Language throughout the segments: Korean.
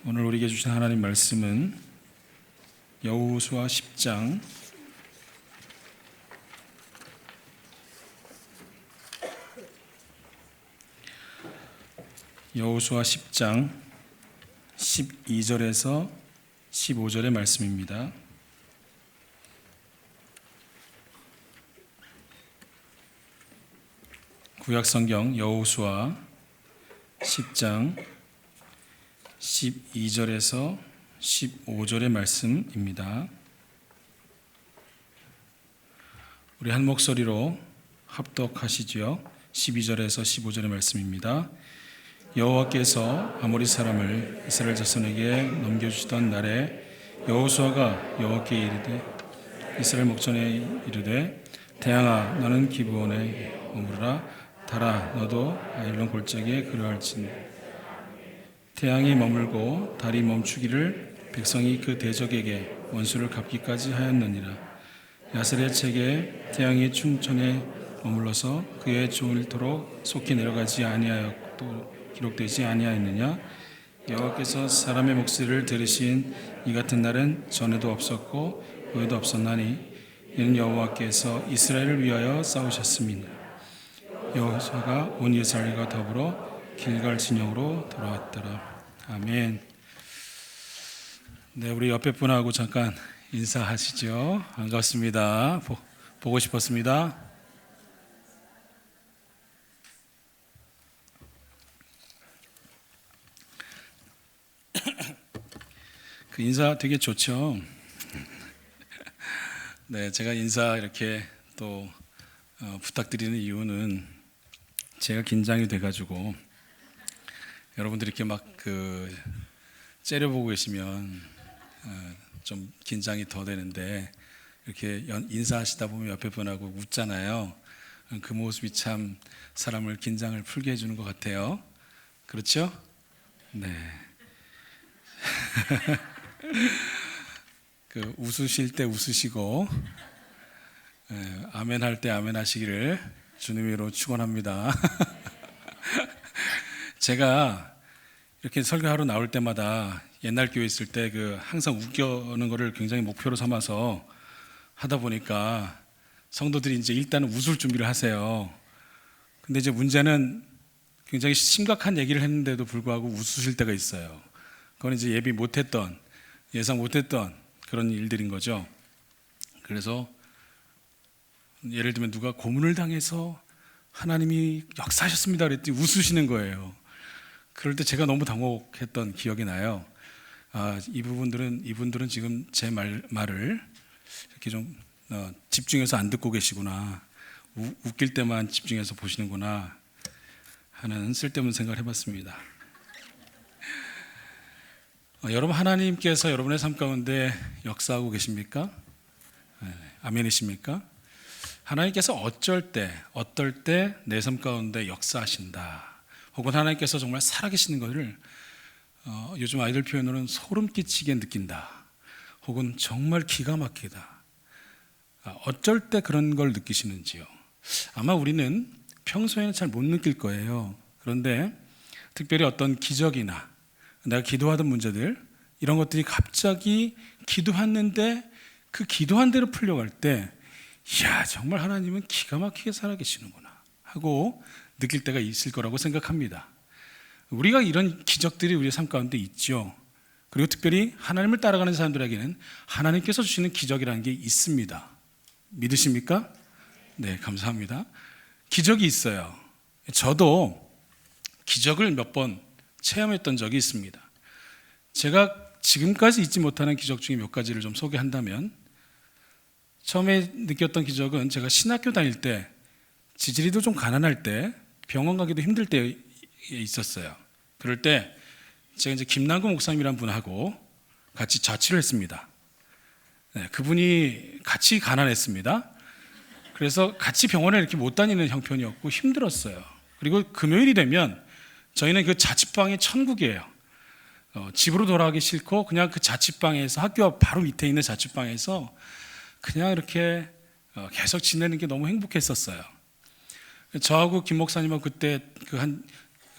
오늘 우리에게 주신 하나님 말씀은 여호수아 10장 12절에서 15절의 말씀입니다. 구약성경 여호수아 10장 12절에서 15절의 말씀입니다. 우리 한 목소리로 합독하시지요. 12절에서 15절의 말씀입니다. 여호와께서 아모리 사람을 이스라엘 자손에게 넘겨주시던 날에 여호수아가 여호와께 이르되 이스라엘 목전에 이르되 태양아 너는 기브온에 머무르라 달아 너도 아일론 골짜기에 그러할지니 태양이 머물고 달이 멈추기를 백성이 그 대적에게 원수를 갚기까지 하였느니라. 야셀의 책에 태양이 춘천에 머물러서 그의 종일토록 속히 내려가지 아니하였도 기록되지 아니하였느냐. 여호와께서 사람의 목소리를 들으신 이 같은 날은 전에도 없었고 후에도 없었나니 이는 여호와께서 이스라엘을 위하여 싸우셨습니다. 여호수아가 온 이스라엘과 더불어 길갈 진영으로 돌아왔더라. 아멘. 네, 우리 옆에 분하고 잠깐 인사하시죠. 반갑습니다. 보고 싶었습니다. 그 인사 되게 좋죠. 네, 제가 인사 이렇게 또 부탁드리는 이유는 제가 긴장이 돼가지고 여러분들이 이렇게 막 째려보고 계시면 좀 긴장이 더 되는데 이렇게 인사하시다 보면 옆에 분하고 웃잖아요. 그 모습이 참 사람을 긴장을 풀게 해주는 것 같아요. 그렇죠? 네. 웃으실 때 웃으시고 아멘 할 때 아멘 하시기를 주님으로 축원합니다. 제가 이렇게 설교하러 나올 때마다 옛날 교회 있을 때 항상 웃겨는 거를 굉장히 목표로 삼아서 하다 보니까 성도들이 이제 일단은 웃을 준비를 하세요. 근데 이제 문제는 굉장히 심각한 얘기를 했는데도 불구하고 웃으실 때가 있어요. 그건 이제 예상 못했던 그런 일들인 거죠. 그래서 예를 들면 누가 고문을 당해서 하나님이 역사하셨습니다 그랬더니 웃으시는 거예요. 그럴 때 제가 너무 당혹했던 기억이 나요. 이분들은 지금 제 말을 이렇게 좀 집중해서 안 듣고 계시구나. 웃길 때만 집중해서 보시는구나 하는 쓸데없는 생각을 해봤습니다. 여러분, 하나님께서 여러분의 삶 가운데 역사하고 계십니까? 아멘이십니까? 하나님께서 어떨 때 내 삶 가운데 역사하신다. 혹은 하나님께서 정말 살아계시는 것을 요즘 아이들 표현으로는 소름 끼치게 느낀다. 혹은 정말 기가 막히다. 어쩔 때 그런 걸 느끼시는지요? 아마 우리는 평소에는 잘 못 느낄 거예요. 그런데 특별히 어떤 기적이나 내가 기도하던 문제들 이런 것들이 갑자기 기도했는데 그 기도한 대로 풀려갈 때 이야 정말 하나님은 기가 막히게 살아계시는구나 하고 느낄 때가 있을 거라고 생각합니다. 우리가 이런 기적들이 우리의 삶 가운데 있죠. 그리고 특별히 하나님을 따라가는 사람들에게는 하나님께서 주시는 기적이라는 게 있습니다. 믿으십니까? 네, 감사합니다. 기적이 있어요. 저도 기적을 몇 번 체험했던 적이 있습니다. 제가 지금까지 잊지 못하는 기적 중에 몇 가지를 좀 소개한다면, 처음에 느꼈던 기적은 제가 신학교 다닐 때 지지리도 좀 가난할 때 병원 가기도 힘들 때 있었어요. 그럴 때 제가 이제 김남구 목사님이란 분하고 같이 자취를 했습니다. 네, 그분이 같이 가난했습니다. 그래서 같이 병원에 이렇게 못 다니는 형편이었고 힘들었어요. 그리고 금요일이 되면 저희는 그 자취방이 천국이에요. 집으로 돌아가기 싫고 그냥 그 자취방에서, 학교 바로 밑에 있는 자취방에서 그냥 이렇게 계속 지내는 게 너무 행복했었어요. 저하고 김 목사님하고 그때 한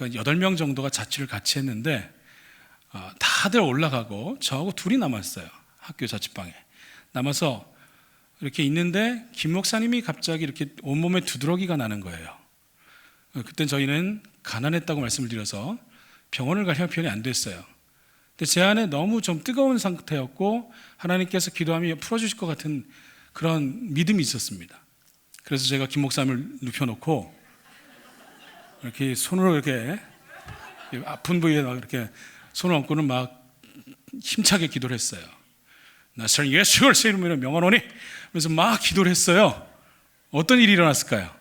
8명 정도가 자취를 같이 했는데 다들 올라가고 저하고 둘이 남았어요. 학교 자취방에 남아서 이렇게 있는데 김 목사님이 갑자기 이렇게 온몸에 두드러기가 나는 거예요. 그때 저희는 가난했다고 말씀을 드려서 병원을 갈 형편이 안 됐어요. 근데 제 안에 너무 좀 뜨거운 상태였고 하나님께서 기도하면 풀어주실 것 같은 그런 믿음이 있었습니다. 그래서 제가 김 목사님을 눕혀놓고 이렇게 손으로 이렇게 아픈 부위에 막 이렇게 손을 얹고는 막 힘차게 기도를 했어요. 나사렛 예수 그리스도의 이름으로 명하노니 그래서 막 기도를 했어요. 어떤 일이 일어났을까요?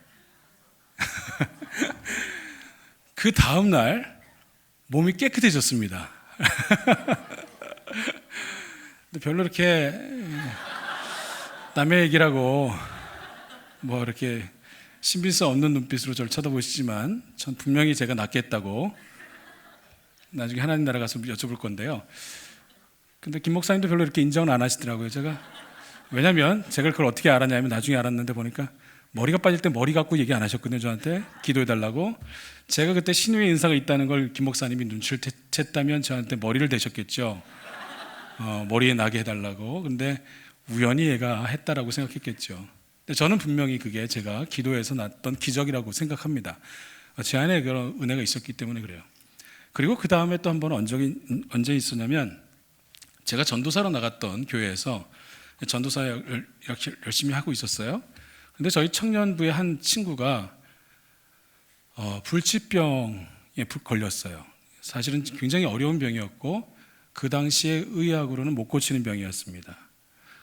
그 다음 날 몸이 깨끗해졌습니다. 근데 별로 이렇게 남의 얘기라고 뭐 이렇게 신빙성 없는 눈빛으로 저를 쳐다보시지만 전 분명히 제가 낫겠다고 나중에 하나님 나라 가서 여쭤볼 건데요. 근데 김 목사님도 별로 이렇게 인정을 안 하시더라고요. 왜냐면 제가 그걸 어떻게 알았냐면 나중에 알았는데 보니까 머리가 빠질 때 머리 갖고 얘기 안 하셨거든요. 저한테 기도해 달라고. 제가 그때 신유의 인사가 있다는 걸 김 목사님이 눈치를 챘다면 저한테 머리를 대셨겠죠. 머리에 나게 해달라고. 근데 우연히 얘가 했다라고 생각했겠죠. 근데 저는 분명히 그게 제가 기도해서 났던 기적이라고 생각합니다. 제 안에 그런 은혜가 있었기 때문에 그래요. 그리고 그 다음에 또 한 번은 언제 있었냐면 제가 전도사로 나갔던 교회에서 전도사를 열심히 하고 있었어요. 근데 저희 청년부의 한 친구가 불치병에 걸렸어요. 사실은 굉장히 어려운 병이었고 그 당시에 의학으로는 못 고치는 병이었습니다.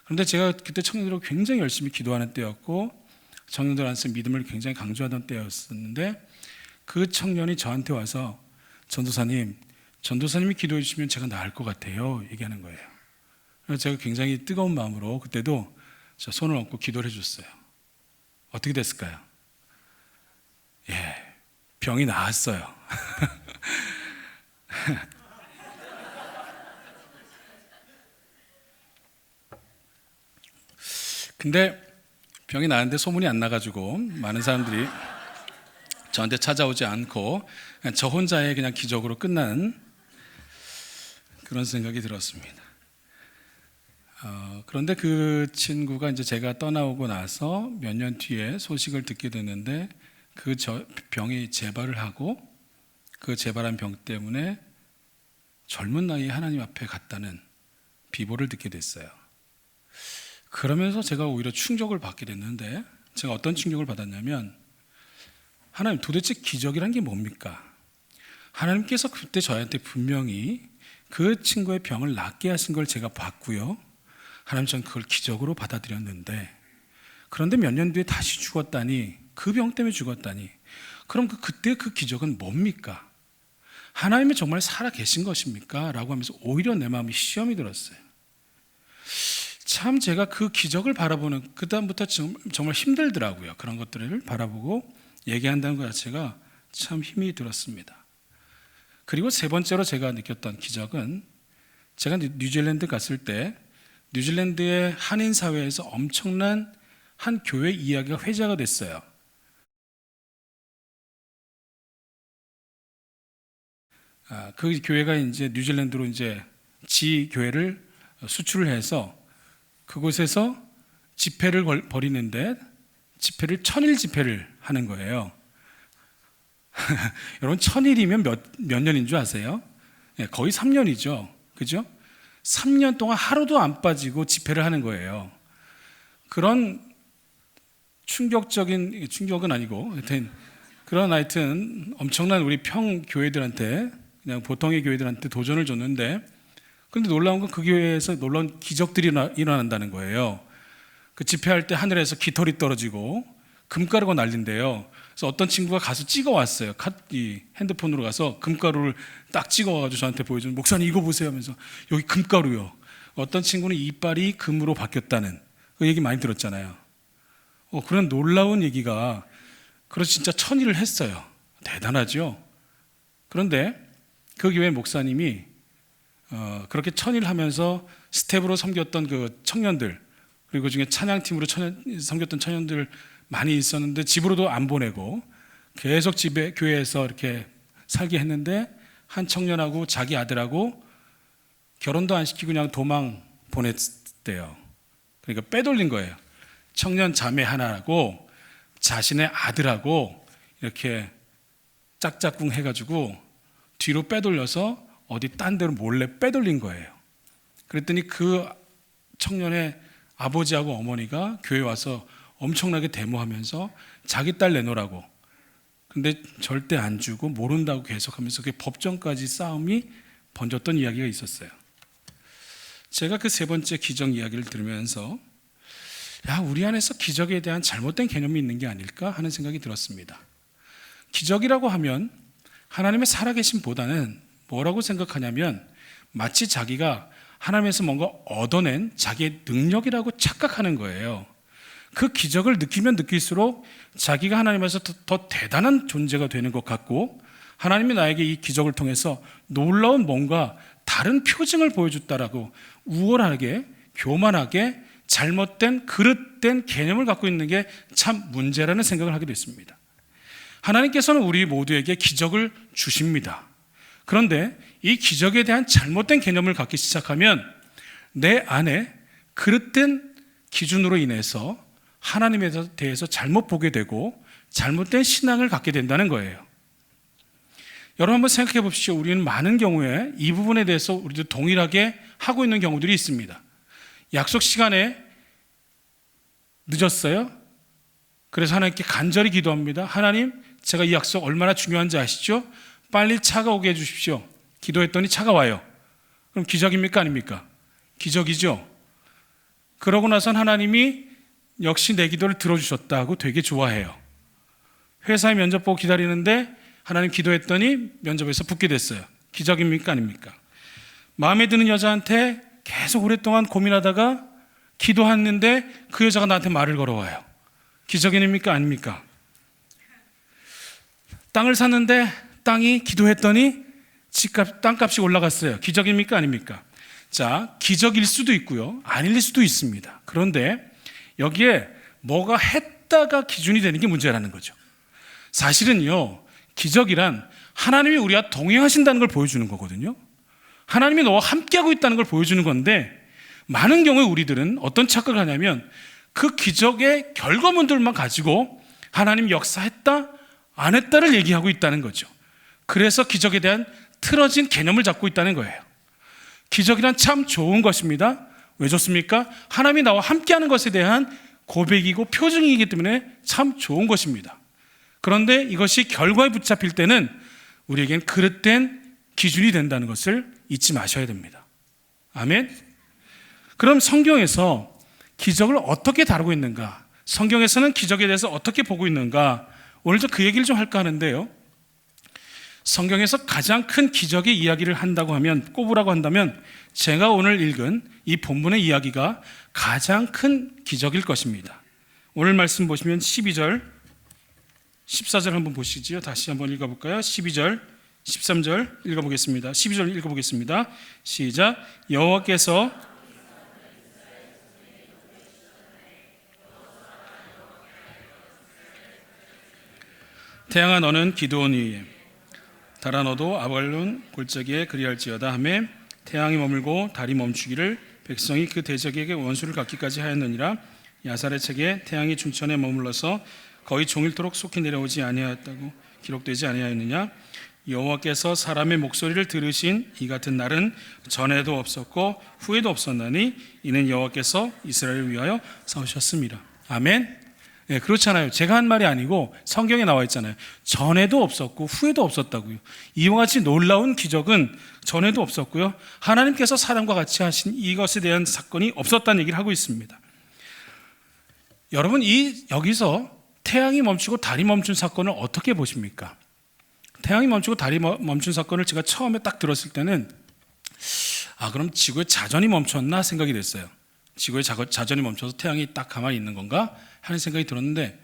그런데 제가 그때 청년들하고 굉장히 열심히 기도하는 때였고 청년들한테 믿음을 굉장히 강조하던 때였었는데 그 청년이 저한테 와서 전도사님이 기도해 주시면 제가 나을 것 같아요 얘기하는 거예요. 그래서 제가 굉장히 뜨거운 마음으로 그때도 저 손을 얹고 기도를 해줬어요. 어떻게 됐을까요? 병이 나았어요. 근데 병이 나는데 소문이 안 나가지고 많은 사람들이 저한테 찾아오지 않고 그냥 저 혼자의 그냥 기적으로 끝난 그런 생각이 들었습니다. 그런데 그 친구가 이제 제가 떠나오고 나서 몇 년 뒤에 소식을 듣게 됐는데 그 병이 재발을 하고 그 재발한 병 때문에 젊은 나이에 하나님 앞에 갔다는 비보를 듣게 됐어요. 그러면서 제가 오히려 충격을 받게 됐는데 제가 어떤 충격을 받았냐면 하나님 도대체 기적이란 게 뭡니까? 하나님께서 그때 저한테 분명히 그 친구의 병을 낫게 하신 걸 제가 봤고요. 하나님 전 그걸 기적으로 받아들였는데 그런데 몇 년 뒤에 다시 죽었다니 그 병 때문에 죽었다니 그럼 그때 그 기적은 뭡니까? 하나님이 정말 살아계신 것입니까? 라고 하면서 오히려 내 마음이 시험이 들었어요. 참 제가 그 기적을 바라보는 그 다음부터 정말 힘들더라고요. 그런 것들을 바라보고 얘기한다는 것 자체가 참 힘이 들었습니다. 그리고 세 번째로 제가 느꼈던 기적은 제가 뉴질랜드 갔을 때 뉴질랜드의 한인 사회에서 엄청난 한 교회 이야기가 회자가 됐어요. 그 교회가 이제 뉴질랜드로 이제 지 교회를 수출을 해서 그곳에서 집회를 벌이는데 집회를 1000일 집회를 하는 거예요. 여러분 1000일이면 몇 년인 줄 아세요? 거의 3년이죠. 그죠? 3년 동안 하루도 안 빠지고 집회를 하는 거예요. 그런 충격은 아니고 하여튼 엄청난 우리 평교회들한테 그냥 보통의 교회들한테 도전을 줬는데 그런데 놀라운 건 그 교회에서 놀라운 기적들이 일어난다는 거예요. 그 집회할 때 하늘에서 깃털이 떨어지고 금가루가 날린대요. 그래서 어떤 친구가 가서 찍어왔어요. 이 핸드폰으로 가서 금가루를 딱 찍어와가지고 저한테 보여주는 목사님 이거 보세요 하면서 여기 금가루요. 어떤 친구는 이빨이 금으로 바뀌었다는 그 얘기 많이 들었잖아요. 그런 놀라운 얘기가 그래서 진짜 1000일을 했어요. 대단하죠. 그런데 그 교회 목사님이 그렇게 1000일 하면서 스텝으로 섬겼던 그 청년들 그리고 그 중에 찬양팀으로 섬겼던 청년들 많이 있었는데 집으로도 안 보내고 계속 교회에서 이렇게 살게 했는데 한 청년하고 자기 아들하고 결혼도 안 시키고 그냥 도망 보냈대요. 그러니까 빼돌린 거예요. 청년 자매 하나하고 자신의 아들하고 이렇게 짝짝꿍 해가지고 뒤로 빼돌려서 어디 딴 데로 몰래 빼돌린 거예요. 그랬더니 그 청년의 아버지하고 어머니가 교회 와서 엄청나게 데모하면서 자기 딸 내놓으라고. 근데 절대 안 주고 모른다고 계속하면서 그게 법정까지 싸움이 번졌던 이야기가 있었어요. 제가 그 세 번째 기적 이야기를 들으면서 우리 안에서 기적에 대한 잘못된 개념이 있는 게 아닐까 하는 생각이 들었습니다. 기적이라고 하면 하나님의 살아계심보다는 뭐라고 생각하냐면 마치 자기가 하나님에서 뭔가 얻어낸 자기의 능력이라고 착각하는 거예요. 그 기적을 느끼면 느낄수록 자기가 하나님에서 더 대단한 존재가 되는 것 같고, 하나님이 나에게 이 기적을 통해서 놀라운 뭔가 다른 표징을 보여줬다라고 우월하게, 교만하게, 잘못된 그릇된 개념을 갖고 있는 게 참 문제라는 생각을 하게 됐습니다. 하나님께서는 우리 모두에게 기적을 주십니다. 그런데 이 기적에 대한 잘못된 개념을 갖기 시작하면 내 안에 그릇된 기준으로 인해서 하나님에 대해서 잘못 보게 되고 잘못된 신앙을 갖게 된다는 거예요. 여러분 한번 생각해 보십시오. 우리는 많은 경우에 이 부분에 대해서 우리도 동일하게 하고 있는 경우들이 있습니다. 약속 시간에 늦었어요. 그래서 하나님께 간절히 기도합니다. 하나님, 제가 이 약속 얼마나 중요한지 아시죠? 빨리 차가 오게 해주십시오. 기도했더니 차가 와요. 그럼 기적입니까? 아닙니까? 기적이죠. 그러고 나선 하나님이 역시 내 기도를 들어주셨다고 되게 좋아해요. 회사에 면접 보고 기다리는데 하나님 기도했더니 면접에서 붙게 됐어요. 기적입니까? 아닙니까? 마음에 드는 여자한테 계속 오랫동안 고민하다가 기도했는데 그 여자가 나한테 말을 걸어와요. 기적입니까? 아닙니까? 땅을 샀는데 땅이 기도했더니 땅값이 올라갔어요. 기적입니까? 아닙니까? 자, 기적일 수도 있고요, 아닐 수도 있습니다. 그런데 여기에 뭐가 했다가 기준이 되는 게 문제라는 거죠. 사실은요, 기적이란 하나님이 우리와 동행하신다는 걸 보여주는 거거든요. 하나님이 너와 함께하고 있다는 걸 보여주는 건데, 많은 경우에 우리들은 어떤 착각을 하냐면 그 기적의 결과물들만 가지고 하나님 역사했다, 안 했다를 얘기하고 있다는 거죠. 그래서 기적에 대한 틀어진 개념을 잡고 있다는 거예요. 기적이란 참 좋은 것입니다. 왜 좋습니까? 하나님이 나와 함께하는 것에 대한 고백이고 표징이기 때문에 참 좋은 것입니다. 그런데 이것이 결과에 붙잡힐 때는 우리에겐 그릇된 기준이 된다는 것을 잊지 마셔야 됩니다. 아멘. 그럼 성경에서 기적을 어떻게 다루고 있는가? 성경에서는 기적에 대해서 어떻게 보고 있는가? 오늘 그 얘기를 좀 할까 하는데요. 성경에서 가장 큰 기적의 이야기를 한다고 하면, 꼽으라고 한다면 제가 오늘 읽은 이 본문의 이야기가 가장 큰 기적일 것입니다. 오늘 말씀 보시면 12절, 14절 한번 보시지요. 다시 한번 읽어볼까요? 12절, 13절 읽어보겠습니다. 12절 읽어보겠습니다. 시작. 여호와께서 태양아 너는 기드온 위에, 달아 너도 아발론 골짜기에 그리할지어다 하매 태양이 머물고 달이 멈추기를 백성이 그 대적에게 원수를 갚기까지 하였느니라. 야살의 책에 태양이 중천에 머물러서 거의 종일토록 속히 내려오지 아니하였다고 기록되지 아니하였느냐. 여호와께서 사람의 목소리를 들으신 이 같은 날은 전에도 없었고 후에도 없었나니 이는 여호와께서 이스라엘을 위하여 세우셨습니다. 아멘. 네, 그렇잖아요. 제가 한 말이 아니고 성경에 나와 있잖아요. 전에도 없었고 후에도 없었다고요. 이와 같이 놀라운 기적은 전에도 없었고요, 하나님께서 사람과 같이 하신 이것에 대한 사건이 없었다는 얘기를 하고 있습니다. 여러분, 여기서 태양이 멈추고 달이 멈춘 사건을 어떻게 보십니까? 태양이 멈추고 달이 멈춘 사건을 제가 처음에 딱 들었을 때는 그럼 지구의 자전이 멈췄나 생각이 됐어요. 지구의 자전이 멈춰서 태양이 딱 가만히 있는 건가 하는 생각이 들었는데,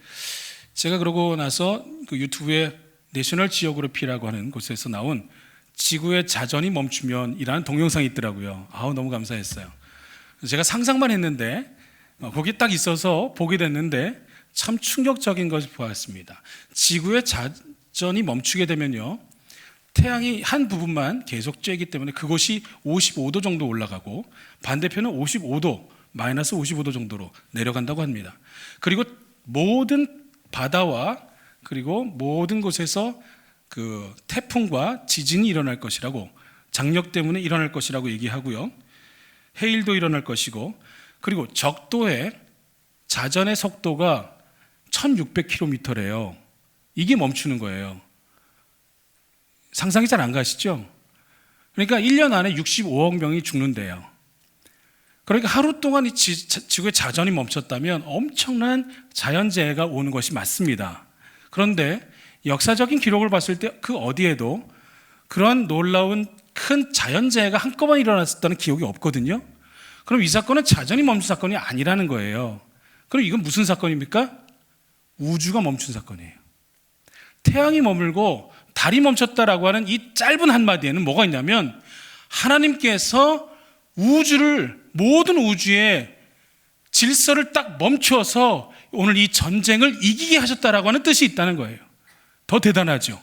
제가 그러고 나서 그 유튜브에 내셔널 지오그래피라고 하는 곳에서 나온 지구의 자전이 멈추면 이라는 동영상이 있더라고요. 너무 감사했어요. 제가 상상만 했는데 거기 딱 있어서 보게 됐는데 참 충격적인 것을 보았습니다. 지구의 자전이 멈추게 되면요, 태양이 한 부분만 계속 쬐기 때문에 그곳이 55도 정도 올라가고 반대편은 55도, 마이너스 55도 정도로 내려간다고 합니다. 그리고 모든 바다와 그리고 모든 곳에서 그 태풍과 지진이 일어날 것이라고, 장력 때문에 일어날 것이라고 얘기하고요. 해일도 일어날 것이고, 그리고 적도의 자전의 속도가 1600km래요. 이게 멈추는 거예요. 상상이 잘 안 가시죠? 그러니까 1년 안에 65억 명이 죽는데요. 그러니까 하루 동안 이 지구의 자전이 멈췄다면 엄청난 자연재해가 오는 것이 맞습니다. 그런데 역사적인 기록을 봤을 때 그 어디에도 그런 놀라운 큰 자연재해가 한꺼번에 일어났다는 기억이 없거든요. 그럼 이 사건은 자전이 멈춘 사건이 아니라는 거예요. 그럼 이건 무슨 사건입니까? 우주가 멈춘 사건이에요. 태양이 머물고 달이 멈췄다라고 하는 이 짧은 한마디에는 뭐가 있냐면 하나님께서 우주를, 모든 우주의 질서를 딱 멈춰서 오늘 이 전쟁을 이기게 하셨다라고 하는 뜻이 있다는 거예요. 더 대단하죠.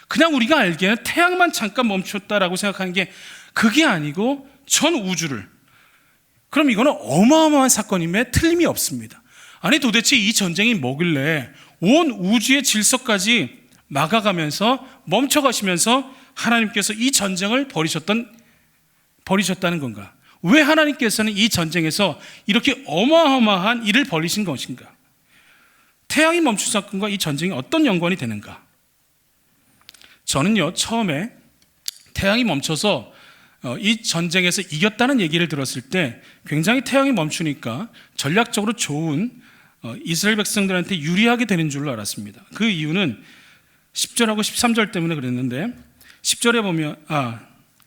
그냥 우리가 알기에는 태양만 잠깐 멈췄다라고 생각하는 게 그게 아니고 전 우주를. 그럼 이거는 어마어마한 사건임에 틀림이 없습니다. 아니 도대체 이 전쟁이 뭐길래 온 우주의 질서까지 막아가면서 멈춰가시면서 하나님께서 이 전쟁을 벌이셨다는 건가? 왜 하나님께서는 이 전쟁에서 이렇게 어마어마한 일을 벌이신 것인가? 태양이 멈춘 사건과 이 전쟁이 어떤 연관이 되는가? 저는요, 처음에 태양이 멈춰서 이 전쟁에서 이겼다는 얘기를 들었을 때 굉장히 태양이 멈추니까 전략적으로 좋은 이스라엘 백성들한테 유리하게 되는 줄로 알았습니다. 그 이유는 10절하고 13절 때문에 그랬는데 10절에 보면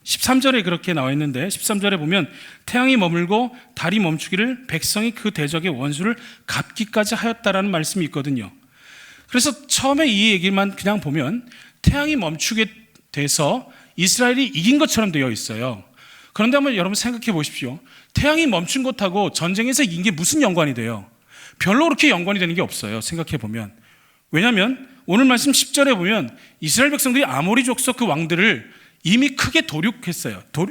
13절에 그렇게 나와 있는데 13절에 보면 태양이 머물고 달이 멈추기를 백성이 그 대적의 원수를 갚기까지 하였다라는 말씀이 있거든요. 그래서 처음에 이 얘기만 그냥 보면 태양이 멈추게 돼서 이스라엘이 이긴 것처럼 되어 있어요. 그런데 한번 여러분 생각해 보십시오. 태양이 멈춘 것하고 전쟁에서 이긴 게 무슨 연관이 돼요? 별로 그렇게 연관이 되는 게 없어요. 생각해 보면. 왜냐하면 오늘 말씀 10절에 보면 이스라엘 백성들이 아모리 족속 그 왕들을 이미 크게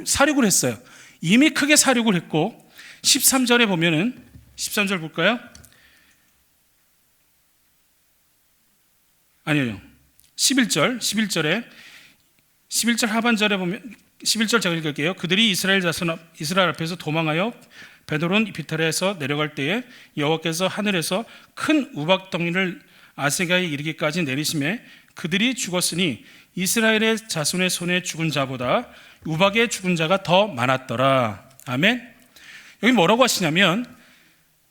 사륙을 했어요. 이미 크게 사륙을 했고 13절에 보면은 13절 볼까요? 아니요. 11절 하반절에 보면 11절 제가 읽을게요. 그들이 이스라엘 앞에서 도망하여 베드론 비탈에서 내려갈 때에 여호와께서 하늘에서 큰 우박 덩이를 아세가에 이르기까지 내리심에 그들이 죽었으니 이스라엘의 자손의 손에 죽은 자보다 우박의 죽은 자가 더 많았더라. 아멘. 여기 뭐라고 하시냐면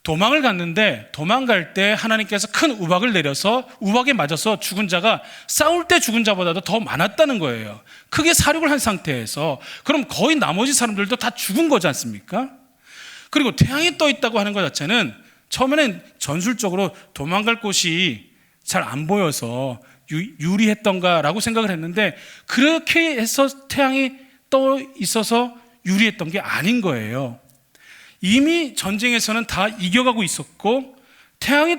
도망을 갔는데 도망갈 때 하나님께서 큰 우박을 내려서 우박에 맞아서 죽은 자가 싸울 때 죽은 자보다도 더 많았다는 거예요. 크게 사륙을 한 상태에서. 그럼 거의 나머지 사람들도 다 죽은 거지 않습니까? 그리고 태양이 떠 있다고 하는 것 자체는 처음에는 전술적으로 도망갈 곳이 잘 안 보여서 유리했던가라고 생각을 했는데 그렇게 해서 태양이 떠 있어서 유리했던 게 아닌 거예요. 이미 전쟁에서는 다 이겨가고 있었고 태양이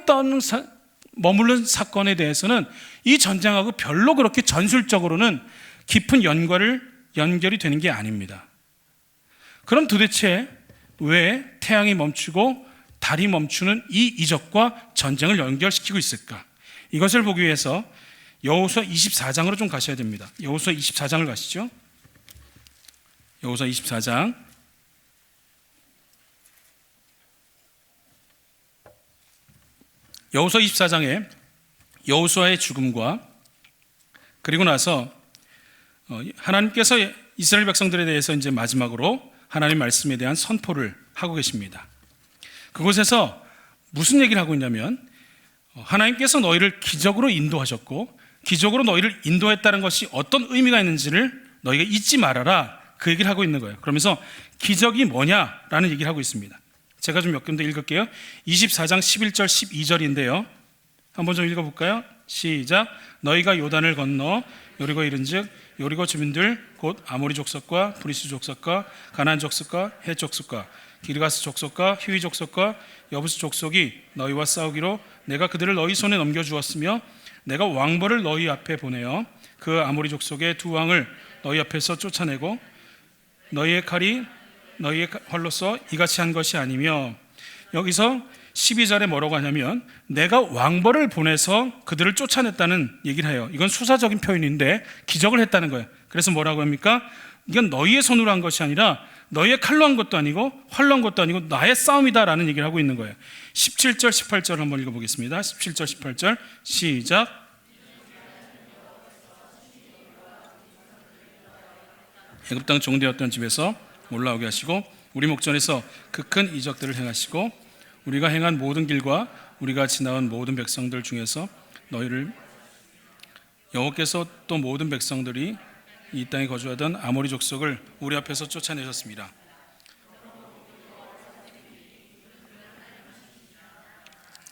머무른 사건에 대해서는 이 전쟁하고 별로 그렇게 전술적으로는 깊은 연결이 되는 게 아닙니다. 그럼 도대체 왜 태양이 멈추고 달이 멈추는 이 이적과 전쟁을 연결시키고 있을까? 이것을 보기 위해서 여호수아 24장으로 좀 가셔야 됩니다. 여호수아 24장을 가시죠. 여호수아 24장. 여호수아 24장에 여호수아의 죽음과 그리고 나서 하나님께서 이스라엘 백성들에 대해서 이제 마지막으로 하나님 말씀에 대한 선포를 하고 계십니다. 그곳에서 무슨 얘기를 하고 있냐면 하나님께서 너희를 기적으로 인도하셨고 기적으로 너희를 인도했다는 것이 어떤 의미가 있는지를 너희가 잊지 말아라, 그 얘기를 하고 있는 거예요. 그러면서 기적이 뭐냐라는 얘기를 하고 있습니다. 제가 좀 몇 군데 읽을게요. 24장 11절 12절인데요 한번 좀 읽어볼까요? 시작. 너희가 요단을 건너 여리고 이른즉 여리고 주민들 곧 아모리 족속과 브리스 족속과 가나안 족속과 헷 족속과 기르가스 족속과 히위 족속과 여부스 족속이 너희와 싸우기로 내가 그들을 너희 손에 넘겨주었으며 내가 왕벌을 너희 앞에 보내어 그 아모리 족속의 두 왕을 너희 앞에서 쫓아내고 너희의 칼이 너희의 활로서 이같이 한 것이 아니며, 여기서 12절에 뭐라고 하냐면 내가 왕벌을 보내서 그들을 쫓아냈다는 얘기를 해요. 이건 수사적인 표현인데 기적을 했다는 거예요. 그래서 뭐라고 합니까? 이건 너희의 손으로 한 것이 아니라 너희의 칼로 한 것도 아니고 활로 한 것도 아니고 나의 싸움이다라는 얘기를 하고 있는 거예요. 17절 18절 한번 읽어보겠습니다. 17절 18절 시작. 애굽 땅 종되었던 집에서 올라오게 하시고 우리 목전에서 그 큰 이적들을 행하시고 우리가 행한 모든 길과 우리가 지나온 모든 백성들 중에서 너희를, 여호와께서 또 모든 백성들이 이 땅에 거주하던 아모리 족속을 우리 앞에서 쫓아내셨습니다.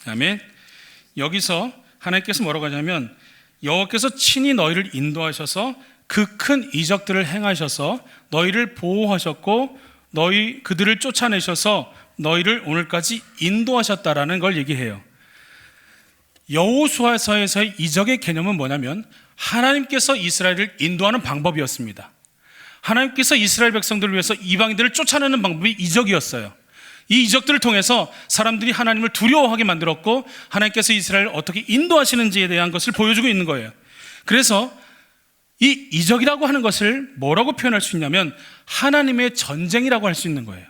아멘. 여기서 하나님께서 뭐라고 하냐면 여호와께서 친히 너희를 인도하셔서 그 큰 이적들을 행하셔서 너희를 보호하셨고 그들을 쫓아내셔서 너희를 오늘까지 인도하셨다라는 걸 얘기해요. 여호수아서에서의 이적의 개념은 뭐냐면 하나님께서 이스라엘을 인도하는 방법이었습니다. 하나님께서 이스라엘 백성들을 위해서 이방인들을 쫓아내는 방법이 이적이었어요. 이 이적들을 통해서 사람들이 하나님을 두려워하게 만들었고 하나님께서 이스라엘을 어떻게 인도하시는지에 대한 것을 보여주고 있는 거예요. 그래서 이 이적이라고 하는 것을 뭐라고 표현할 수 있냐면 하나님의 전쟁이라고 할 수 있는 거예요.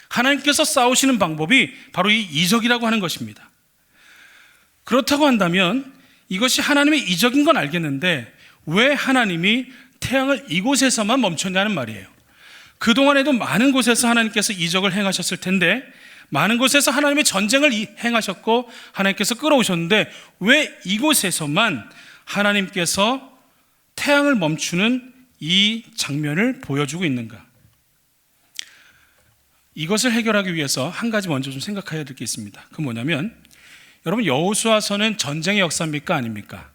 하나님께서 싸우시는 방법이 바로 이 이적이라고 하는 것입니다. 그렇다고 한다면 이것이 하나님의 이적인 건 알겠는데 왜 하나님이 태양을 이곳에서만 멈췄냐는 말이에요. 그동안에도 많은 곳에서 하나님께서 이적을 행하셨을 텐데 많은 곳에서 하나님의 전쟁을 행하셨고 하나님께서 끌어오셨는데 왜 이곳에서만 하나님께서 태양을 멈추는 이 장면을 보여주고 있는가? 이것을 해결하기 위해서 한 가지 먼저 좀 생각해야 될 게 있습니다. 그건 뭐냐면 여러분 여호수아서는 전쟁의 역사입니까? 아닙니까?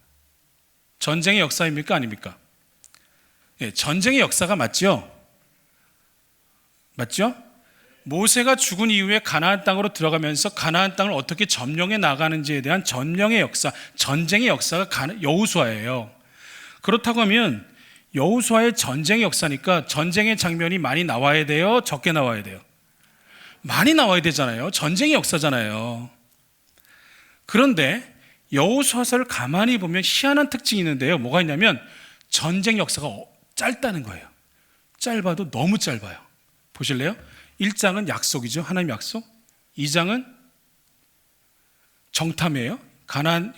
전쟁의 역사입니까? 아닙니까? 예, 전쟁의 역사가 맞죠? 맞죠? 모세가 죽은 이후에 가나안 땅으로 들어가면서 가나안 땅을 어떻게 점령해 나가는지에 대한 전령의 역사, 전쟁의 역사가 여호수아예요. 그렇다고 하면 여호수아의 전쟁의 역사니까 전쟁의 장면이 많이 나와야 돼요? 적게 나와야 돼요? 많이 나와야 되잖아요. 전쟁의 역사잖아요. 그런데 여호수아서를 가만히 보면 희한한 특징이 있는데요. 뭐가 있냐면 전쟁 역사가 짧다는 거예요. 짧아도 너무 짧아요. 보실래요? 1장은 약속이죠. 하나님 약속. 2장은 정탐이에요. 가나안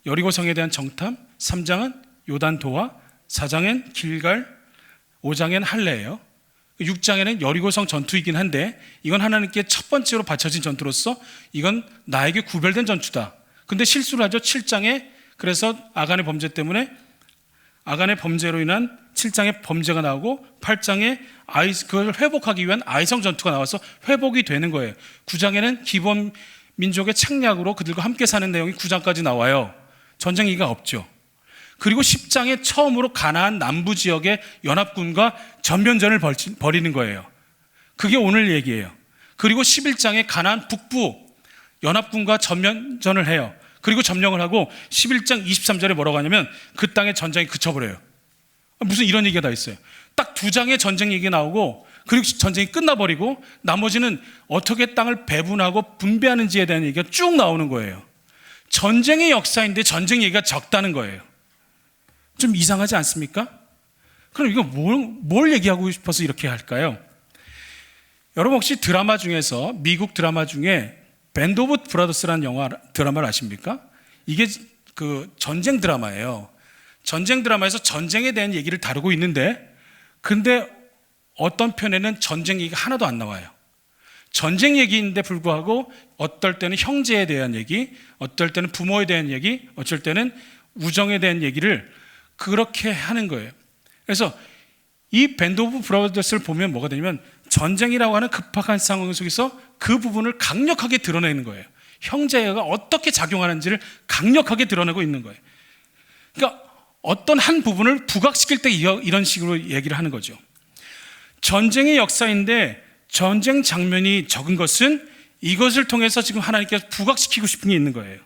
여리고성에 대한 정탐. 3장은 요단도와, 4장엔 길갈, 5장엔 할례예요. 6장에는 여리고성 전투이긴 한데 이건 하나님께 첫 번째로 바쳐진 전투로서 이건 나에게 구별된 전투다. 근데 실수를 하죠. 7장에 그래서 아간의 범죄 때문에 아간의 범죄로 인한 7장에 범죄가 나오고 8장에 그걸 회복하기 위한 아이성 전투가 나와서 회복이 되는 거예요. 9장에는 기본 민족의 책략으로 그들과 함께 사는 내용이 9장까지 나와요. 전쟁 얘기가 없죠. 그리고 10장에 처음으로 가나안 남부 지역의 연합군과 전면전을 벌이는 거예요. 그게 오늘 얘기예요. 그리고 11장에 가나안 북부 연합군과 전면전을 해요. 그리고 점령을 하고 11장 23절에 뭐라고 하냐면 그 땅의 전쟁이 그쳐버려요. 무슨 이런 얘기가 다 있어요. 딱 2장의 전쟁 얘기가 나오고 그리고 전쟁이 끝나버리고 나머지는 어떻게 땅을 배분하고 분배하는지에 대한 얘기가 쭉 나오는 거예요. 전쟁의 역사인데 전쟁 얘기가 적다는 거예요. 좀 이상하지 않습니까? 그럼 이거 뭘 얘기하고 싶어서 이렇게 할까요? 여러분 혹시 드라마 중에서 미국 드라마 중에 밴드 오브 브라더스라는 드라마를 아십니까? 이게 그 전쟁 드라마예요. 전쟁 드라마에서 전쟁에 대한 얘기를 다루고 있는데 근데 어떤 편에는 전쟁 얘기가 하나도 안 나와요. 전쟁 얘기인데 불구하고 어떨 때는 형제에 대한 얘기, 어떨 때는 부모에 대한 얘기, 어쩔 때는 우정에 대한 얘기를 그렇게 하는 거예요. 그래서 이 밴드 오브 브라더스를 보면 뭐가 되냐면 전쟁이라고 하는 급박한 상황 속에서 그 부분을 강력하게 드러내는 거예요. 형제가 어떻게 작용하는지를 강력하게 드러내고 있는 거예요. 그러니까 어떤 한 부분을 부각시킬 때 이런 식으로 얘기를 하는 거죠. 전쟁의 역사인데 전쟁 장면이 적은 것은 이것을 통해서 지금 하나님께서 부각시키고 싶은 게 있는 거예요.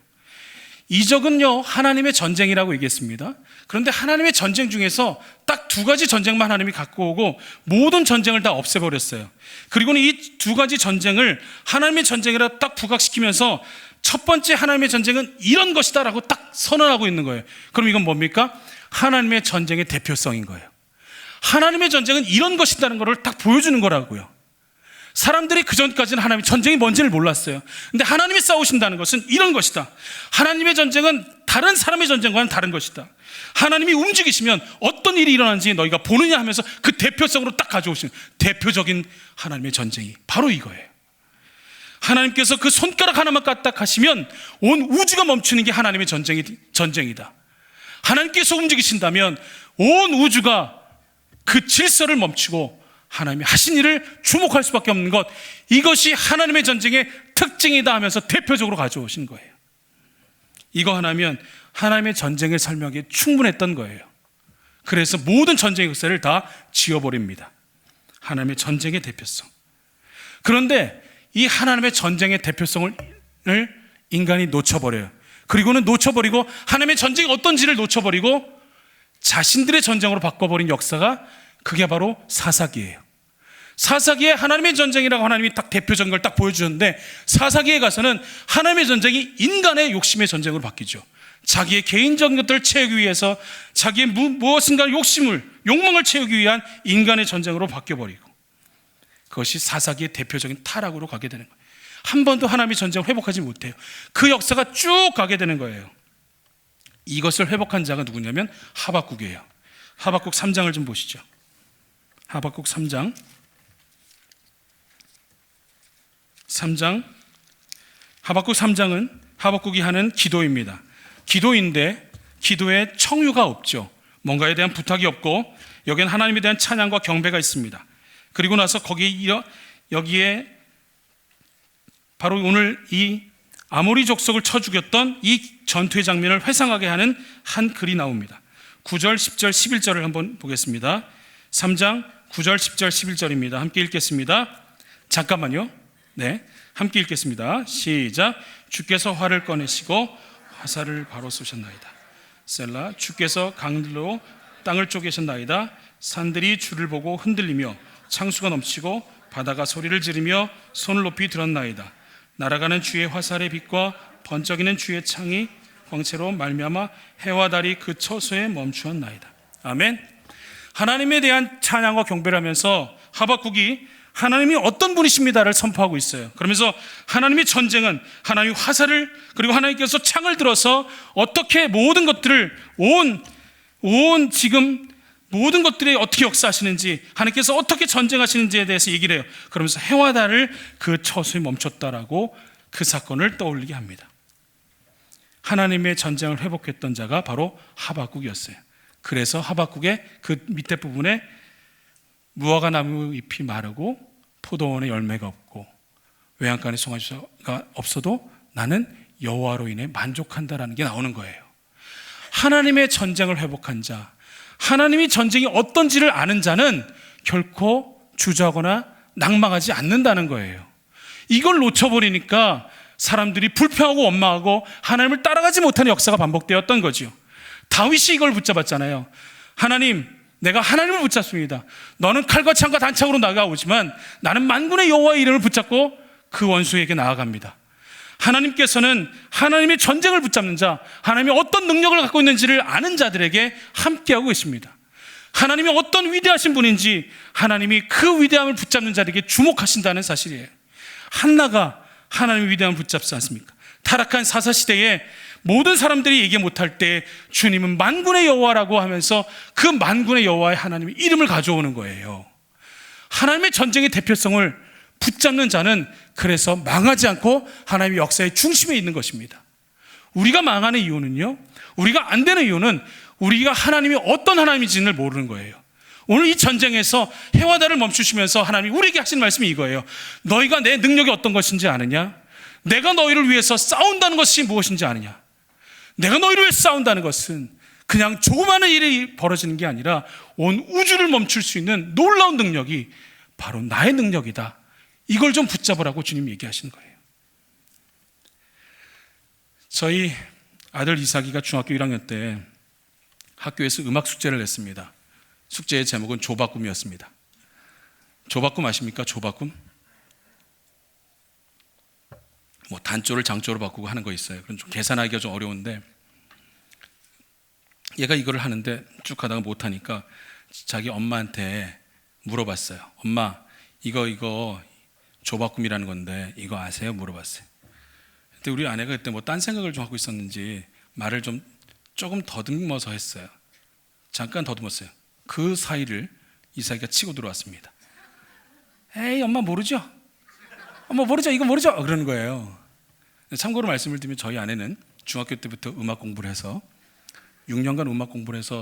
이적은요 하나님의 전쟁이라고 얘기했습니다. 그런데 하나님의 전쟁 중에서 딱 두 가지 전쟁만 하나님이 갖고 오고 모든 전쟁을 다 없애버렸어요. 그리고는 이 두 가지 전쟁을 하나님의 전쟁이라 딱 부각시키면서 첫 번째 하나님의 전쟁은 이런 것이다 라고 딱 선언하고 있는 거예요. 그럼 이건 뭡니까? 하나님의 전쟁의 대표성인 거예요. 하나님의 전쟁은 이런 것이다는 것을 딱 보여주는 거라고요. 사람들이 그전까지는 하나님의 전쟁이 뭔지를 몰랐어요. 근데 하나님이 싸우신다는 것은 이런 것이다. 하나님의 전쟁은 다른 사람의 전쟁과는 다른 것이다. 하나님이 움직이시면 어떤 일이 일어나는지 너희가 보느냐 하면서 그 대표성으로 딱 가져오신 대표적인 하나님의 전쟁이 바로 이거예요. 하나님께서 그 손가락 하나만 까딱하시면 온 우주가 멈추는 게 하나님의 전쟁이다. 하나님께서 움직이신다면 온 우주가 그 질서를 멈추고 하나님이 하신 일을 주목할 수밖에 없는 것, 이것이 하나님의 전쟁의 특징이다 하면서 대표적으로 가져오신 거예요. 이거 하나면 하나님의 전쟁을 설명하기에 충분했던 거예요. 그래서 모든 전쟁의 역사를 다 지워버립니다. 하나님의 전쟁의 대표성. 그런데 이 하나님의 전쟁의 대표성을 인간이 놓쳐버려요. 그리고는 놓쳐버리고 하나님의 전쟁이 어떤지를 놓쳐버리고 자신들의 전쟁으로 바꿔버린 역사가 그게 바로 사사기예요. 사사기에 하나님의 전쟁이라고 하나님이 딱 대표적인 걸 딱 보여주셨는데, 사사기에 가서는 하나님의 전쟁이 인간의 욕심의 전쟁으로 바뀌죠. 자기의 개인적인 것들을 채우기 위해서 자기의 무엇인가 욕망을 채우기 위한 인간의 전쟁으로 바뀌어버리고, 그것이 사사기의 대표적인 타락으로 가게 되는 거예요. 한 번도 하나님의 전쟁을 회복하지 못해요. 그 역사가 쭉 가게 되는 거예요. 이것을 회복한 자가 누구냐면 하박국이에요. 하박국 3장을 좀 보시죠. 하박국 3장 하박국 3장은 하박국이 하는 기도입니다. 기도인데 기도에 청유가 없죠. 뭔가에 대한 부탁이 없고 여기엔 하나님에 대한 찬양과 경배가 있습니다. 그리고 나서 여기에 바로 오늘 이 아모리 족속을 쳐 죽였던 이 전투의 장면을 회상하게 하는 한 글이 나옵니다. 9절, 10절, 11절을 한번 보겠습니다. 3장 9절, 10절, 11절입니다. 함께 읽겠습니다. 잠깐만요. 네, 함께 읽겠습니다. 시작. 주께서 활을 꺼내시고 화살을 바로 쏘셨나이다. 셀라. 주께서 강들로 땅을 쪼개셨나이다. 산들이 주를 보고 흔들리며 창수가 넘치고 바다가 소리를 지르며 손을 높이 들었나이다. 날아가는 주의 화살의 빛과 번쩍이는 주의 창이 광채로 말미암아 해와 달이 그 처소에 멈추었나이다. 아멘. 하나님에 대한 찬양과 경배를 하면서 하박국이 하나님이 어떤 분이십니다를 선포하고 있어요. 그러면서 하나님의 전쟁은 하나님의 화살을, 그리고 하나님께서 창을 들어서 어떻게 모든 것들을 지금 모든 것들이 어떻게 역사하시는지, 하나님께서 어떻게 전쟁하시는지에 대해서 얘기를 해요. 그러면서 해와 달을 그 처소에 멈췄다라고 그 사건을 떠올리게 합니다. 하나님의 전쟁을 회복했던 자가 바로 하박국이었어요. 그래서 하박국의 그 밑에 부분에 무화과 나무 잎이 마르고 포도원에 열매가 없고 외양간에 송아지가 없어도 나는 여호와로 인해 만족한다라는 게 나오는 거예요. 하나님의 전쟁을 회복한 자, 하나님이 전쟁이 어떤지를 아는 자는 결코 주저하거나 낙망하지 않는다는 거예요. 이걸 놓쳐버리니까 사람들이 불평하고 원망하고 하나님을 따라가지 못하는 역사가 반복되었던 거죠. 다윗이 이걸 붙잡았잖아요. 하나님, 내가 하나님을 붙잡습니다. 너는 칼과 창과 단창으로 나아오지만 나는 만군의 여호와의 이름을 붙잡고 그 원수에게 나아갑니다. 하나님께서는 하나님의 전쟁을 붙잡는 자, 하나님이 어떤 능력을 갖고 있는지를 아는 자들에게 함께하고 계십니다. 하나님이 어떤 위대하신 분인지 하나님이 그 위대함을 붙잡는 자에게 주목하신다는 사실이에요. 한나가 하나님의 위대함을 붙잡지 않습니까? 타락한 사사시대에 모든 사람들이 얘기 못할 때 주님은 만군의 여호와라고 하면서 그 만군의 여호와의 하나님의 이름을 가져오는 거예요. 하나님의 전쟁의 대표성을 붙잡는 자는 그래서 망하지 않고 하나님의 역사의 중심에 있는 것입니다. 우리가 망하는 이유는요, 우리가 안 되는 이유는 우리가 하나님이 어떤 하나님인지를 모르는 거예요. 오늘 이 전쟁에서 해와 달을 멈추시면서 하나님이 우리에게 하신 말씀이 이거예요. 너희가 내 능력이 어떤 것인지 아느냐? 내가 너희를 위해서 싸운다는 것이 무엇인지 아느냐? 내가 너희를 위해서 싸운다는 것은 그냥 조그마한 일이 벌어지는 게 아니라 온 우주를 멈출 수 있는 놀라운 능력이 바로 나의 능력이다. 이걸 좀 붙잡으라고 주님이 얘기하시는 거예요. 저희 아들 이삭이가 중학교 1학년 때 학교에서 음악 숙제를 냈습니다. 숙제의 제목은 조바꿈이었습니다. 조바꿈 아십니까? 조바꿈? 뭐 단조를 장조로 바꾸고 하는 거 있어요. 그건 좀 계산하기가 좀 어려운데, 얘가 이거를 하는데 쭉 하다가 못하니까 자기 엄마한테 물어봤어요. 엄마, 이거 조바꿈이라는 건데 이거 아세요? 물어봤어요. 근데 우리 아내가 그때 뭐 딴 생각을 좀 하고 있었는지 말을 좀 조금 더듬어서 했어요. 잠깐 더듬었어요. 그 사이를 이삭이가 치고 들어왔습니다. 에이, 엄마 모르죠? 엄마 모르죠? 이거 모르죠? 그러는 거예요. 참고로 말씀을 드리면 저희 아내는 중학교 때부터 음악 공부를 해서 6년간 음악 공부를 해서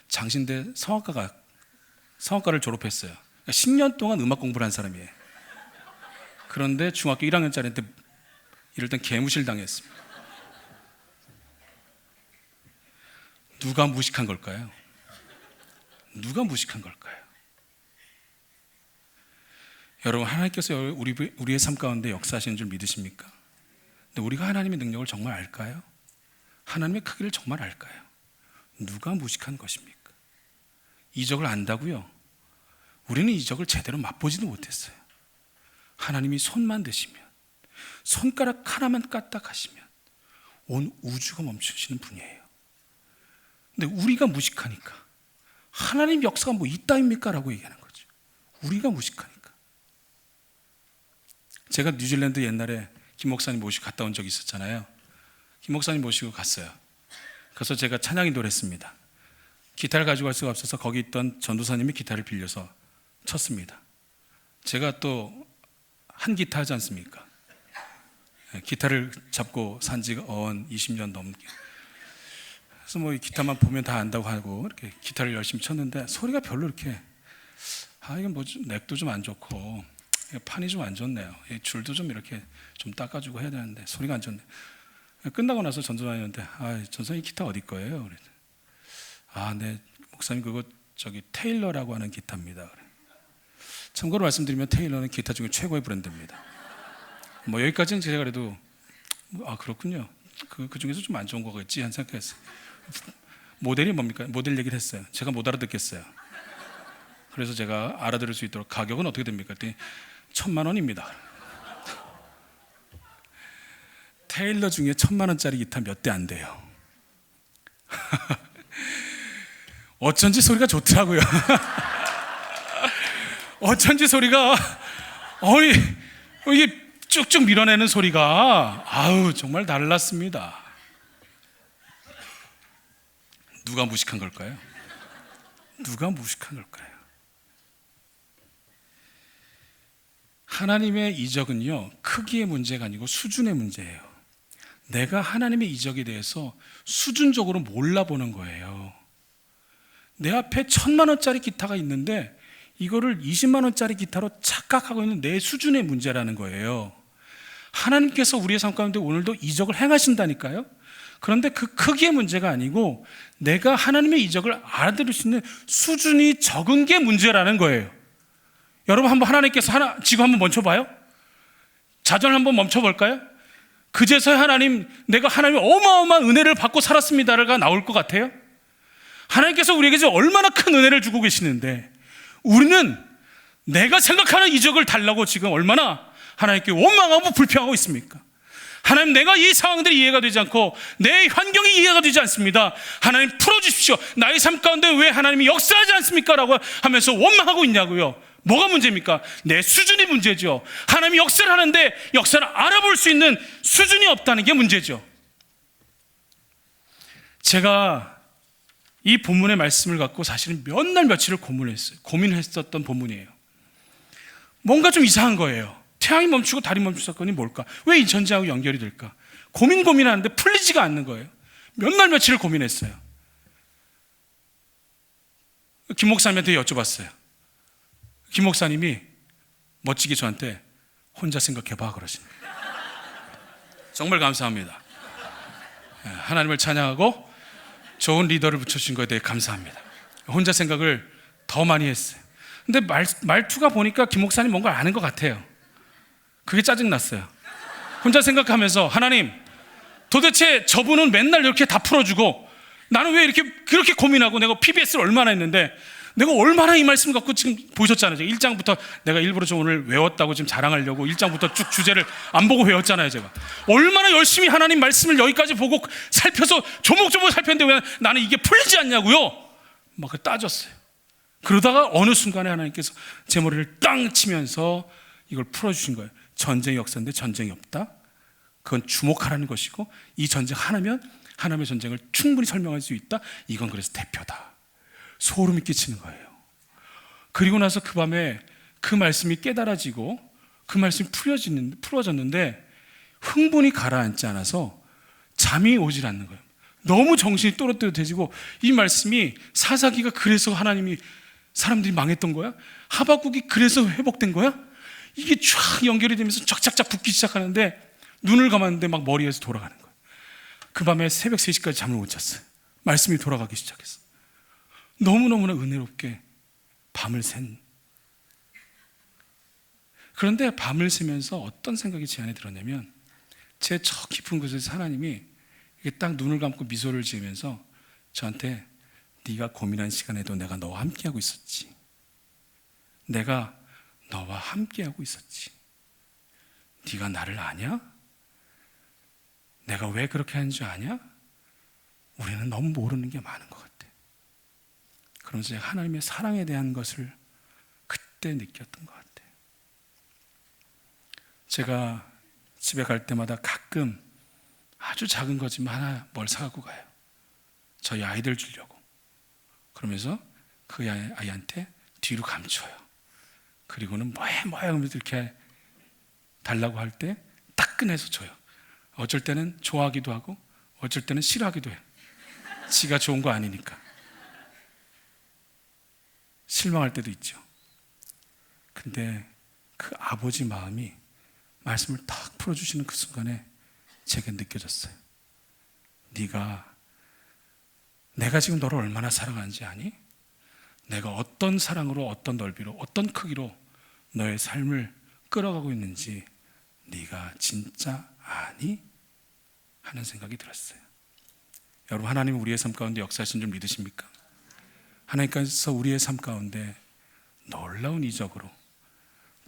장신대 성악과를 졸업했어요. 그러니까 10년 동안 음악 공부를 한 사람이에요. 그런데 중학교 1학년짜리한테 이럴 땐 개무실 당했습니다. 누가 무식한 걸까요? 누가 무식한 걸까요? 여러분, 하나님께서 우리의 삶 가운데 역사하시는 줄 믿으십니까? 근데 우리가 하나님의 능력을 정말 알까요? 하나님의 크기를 정말 알까요? 누가 무식한 것입니까? 이적을 안다고요? 우리는 이적을 제대로 맛보지도 못했어요. 하나님이 손만 대시면, 손가락 하나만 까딱하시면 온 우주가 멈추시는 분이에요. 근데 우리가 무식하니까 하나님 역사가 뭐 이따입니까? 라고 얘기하는 거죠. 우리가 무식하니까. 제가 뉴질랜드 옛날에 김 목사님 모시고 갔다 온 적이 있었잖아요. 김 목사님 모시고 갔어요. 그래서 제가 찬양 인도를 했습니다. 기타를 가지고 갈 수가 없어서 거기 있던 전도사님이 기타를 빌려서 쳤습니다. 제가 또 한 기타 하지 않습니까? 기타를 잡고 산 지가 20년 넘게. 그래서 뭐 이 기타만 보면 다 안다고 하고 이렇게 기타를 열심히 쳤는데 소리가 별로 이렇게, 이게 뭐 넥도 좀 안 좋고 판이 좀 안 좋네요. 줄도 좀 이렇게 좀 닦아주고 해야 되는데 소리가 안 좋네. 끝나고 나서 전도사님한테, 전도사님 기타 어디 거예요? 그랬더니, 네, 목사님 그거 테일러라고 하는 기타입니다. 그래. 참고로 말씀드리면 테일러는 기타 중에 최고의 브랜드입니다. 뭐 여기까지는 제가 그래도 그렇군요. 그 중에서 좀 안 좋은 거겠지 한 생각했어요. 모델이 뭡니까? 모델 얘기를 했어요. 제가 못 알아듣겠어요. 그래서 제가 알아들을 수 있도록 가격은 어떻게 됩니까? 그랬더니 1,000만 원입니다. 테일러 중에 1,000만 원짜리 기타 몇 대 안 돼요. 어쩐지 소리가 좋더라고요. 어쩐지 소리가 이게 쭉쭉 밀어내는 소리가 정말 달랐습니다. 누가 무식한 걸까요? 누가 무식한 걸까요? 하나님의 이적은요, 크기의 문제가 아니고 수준의 문제예요. 내가 하나님의 이적에 대해서 수준적으로 몰라보는 거예요. 내 앞에 1,000만 원짜리 기타가 있는데 이거를 20만 원짜리 기타로 착각하고 있는 내 수준의 문제라는 거예요. 하나님께서 우리의 삶 가운데 오늘도 이적을 행하신다니까요. 그런데 그 크기의 문제가 아니고 내가 하나님의 이적을 알아들을 수 있는 수준이 적은 게 문제라는 거예요. 여러분, 한번 하나님께서 지금 한번 멈춰봐요. 자전을 한번 멈춰볼까요? 그제서야 내가 하나님의 어마어마한 은혜를 받고 살았습니다가 나올 것 같아요. 하나님께서 우리에게 얼마나 큰 은혜를 주고 계시는데 우리는 내가 생각하는 이적을 달라고 지금 얼마나 하나님께 원망하고 불평하고 있습니까? 하나님, 내가 이 상황들이 이해가 되지 않고 내 환경이 이해가 되지 않습니다. 하나님 풀어주십시오. 나의 삶 가운데 왜 하나님이 역사하지 않습니까? 라고 하면서 원망하고 있냐고요. 뭐가 문제입니까? 내 수준이 문제죠. 하나님이 역사를 하는데 역사를 알아볼 수 있는 수준이 없다는 게 문제죠. 제가 이 본문의 말씀을 갖고 사실은 몇 날 며칠을 고민했었던 본문이에요. 뭔가 좀 이상한 거예요. 태양이 멈추고 달이 멈춘 사건이 뭘까? 왜 이 전쟁하고 연결이 될까? 고민하는데 풀리지가 않는 거예요. 몇 날 며칠을 고민했어요. 김 목사님한테 여쭤봤어요. 김 목사님이 멋지게 저한테 혼자 생각해봐 그러십니다. 정말 감사합니다. 하나님을 찬양하고 좋은 리더를 붙여주신 것에 대해 감사합니다. 혼자 생각을 더 많이 했어요. 근데 말투가 보니까 김 목사님 뭔가 아는 것 같아요. 그게 짜증났어요. 혼자 생각하면서 하나님, 도대체 저분은 맨날 이렇게 다 풀어주고 나는 왜 이렇게 그렇게 고민하고, 내가 PBS를 얼마나 했는데, 내가 얼마나 이 말씀 갖고 지금 보셨잖아요. 1장부터 내가 일부러 좀 오늘 외웠다고 지금 자랑하려고 1장부터 쭉 주제를 안 보고 외웠잖아요. 제가 얼마나 열심히 하나님 말씀을 여기까지 보고 살펴서 조목조목 살폈는데 왜 나는 이게 풀리지 않냐고요. 막 따졌어요. 그러다가 어느 순간에 하나님께서 제 머리를 땅 치면서 이걸 풀어주신 거예요. 전쟁의 역사인데 전쟁이 없다, 그건 주목하라는 것이고, 이 전쟁 하나면 하나님의 전쟁을 충분히 설명할 수 있다, 이건 그래서 대표다. 소름이 끼치는 거예요. 그리고 나서 그 밤에 그 말씀이 깨달아지고 그 말씀이 풀어졌는데 흥분이 가라앉지 않아서 잠이 오질 않는 거예요. 너무 정신이 또렷또렷해지고, 이 말씀이 사사기가 그래서 하나님이 사람들이 망했던 거야? 하박국이 그래서 회복된 거야? 이게 쫙 연결이 되면서 쫙쫙쫙 붙기 시작하는데 눈을 감았는데 막 머리에서 돌아가는 거예요. 그 밤에 새벽 3시까지 잠을 못 잤어요. 말씀이 돌아가기 시작했어. 너무너무나 은혜롭게 밤을 샌. 그런데 밤을 새면서 어떤 생각이 제 안에 들었냐면, 제 저 깊은 곳에서 하나님이 이게 딱 눈을 감고 미소를 지으면서 저한테, 네가 고민한 시간에도 내가 너와 함께하고 있었지. 내가 너와 함께하고 있었지. 네가 나를 아냐? 내가 왜 그렇게 하는 줄 아냐? 우리는 너무 모르는 게 많은 것 같아. 그러면서 제가 하나님의 사랑에 대한 것을 그때 느꼈던 것 같아요. 제가 집에 갈 때마다 가끔 아주 작은 거지만 하나 뭘 사갖고 가요. 저희 아이들 주려고. 그러면서 그 아이한테 뒤로 감춰요. 그리고는 뭐해 하면서 이렇게 달라고 할 때 딱 꺼내서 줘요. 어쩔 때는 좋아하기도 하고 어쩔 때는 싫어하기도 해요. 지가 좋은 거 아니니까. 실망할 때도 있죠. 근데 그 아버지 마음이 말씀을 탁 풀어주시는 그 순간에 제게 느껴졌어요. 내가 지금 너를 얼마나 사랑하는지 아니? 내가 어떤 사랑으로, 어떤 넓이로, 어떤 크기로 너의 삶을 끌어가고 있는지 네가 진짜 아니? 하는 생각이 들었어요. 여러분, 하나님은 우리의 삶 가운데 역사하신 줄 믿으십니까? 하나님께서 우리의 삶 가운데 놀라운 이적으로,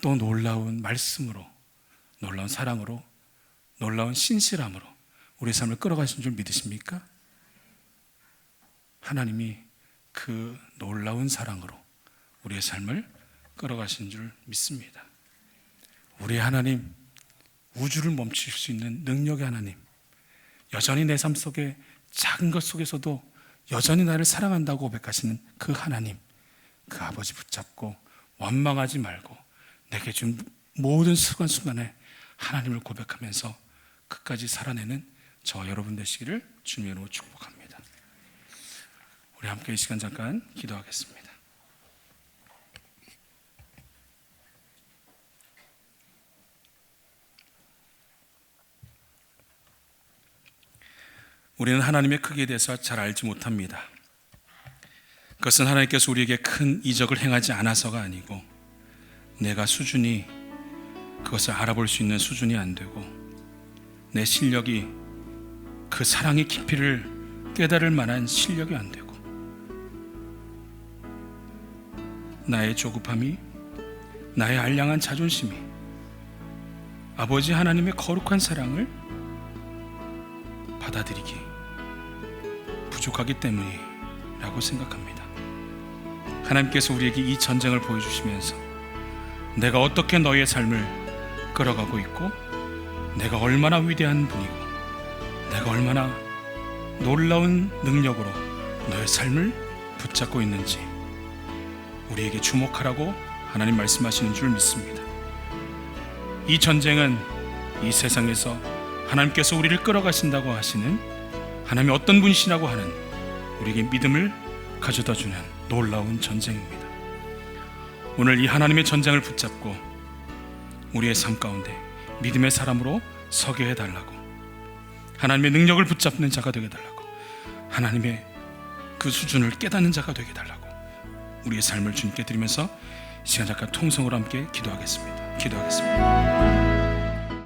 또 놀라운 말씀으로, 놀라운 사랑으로, 놀라운 신실함으로 우리의 삶을 끌어가신 줄 믿으십니까? 하나님이 그 놀라운 사랑으로 우리의 삶을 끌어가신 줄 믿습니다. 우리 하나님, 우주를 멈출 수 있는 능력의 하나님, 여전히 내 삶 속에 작은 것 속에서도 여전히 나를 사랑한다고 고백하시는 그 하나님, 그 아버지 붙잡고 원망하지 말고 내게 준 모든 순간순간에 하나님을 고백하면서 끝까지 살아내는 저 여러분 되시기를 주님으로 축복합니다. 우리 함께 이 시간 잠깐 기도하겠습니다. 우리는 하나님의 크기에 대해서 잘 알지 못합니다. 그것은 하나님께서 우리에게 큰 이적을 행하지 않아서가 아니고, 내가 수준이 그것을 알아볼 수 있는 수준이 안 되고, 내 실력이 그 사랑의 깊이를 깨달을 만한 실력이 안 되고, 나의 조급함이, 나의 알량한 자존심이 아버지 하나님의 거룩한 사랑을 받아들이기 부족하기 때문이라고 생각합니다. 하나님께서 우리에게 이 전쟁을 보여주시면서 내가 어떻게 너의 삶을 끌어가고 있고, 내가 얼마나 위대한 분이고, 내가 얼마나 놀라운 능력으로 너의 삶을 붙잡고 있는지 우리에게 주목하라고 하나님 말씀하시는 줄 믿습니다. 이 전쟁은 이 세상에서 하나님께서 우리를 끌어가신다고 하시는 하나님이 어떤 분이시라고 하는 우리에게 믿음을 가져다주는 놀라운 전쟁입니다. 오늘 이 하나님의 전쟁을 붙잡고 우리의 삶 가운데 믿음의 사람으로 서게 해달라고, 하나님의 능력을 붙잡는 자가 되게 해달라고, 하나님의 그 수준을 깨닫는 자가 되게 해달라고 우리의 삶을 주님께 드리면서 시간 잠깐 통성으로 함께 기도하겠습니다.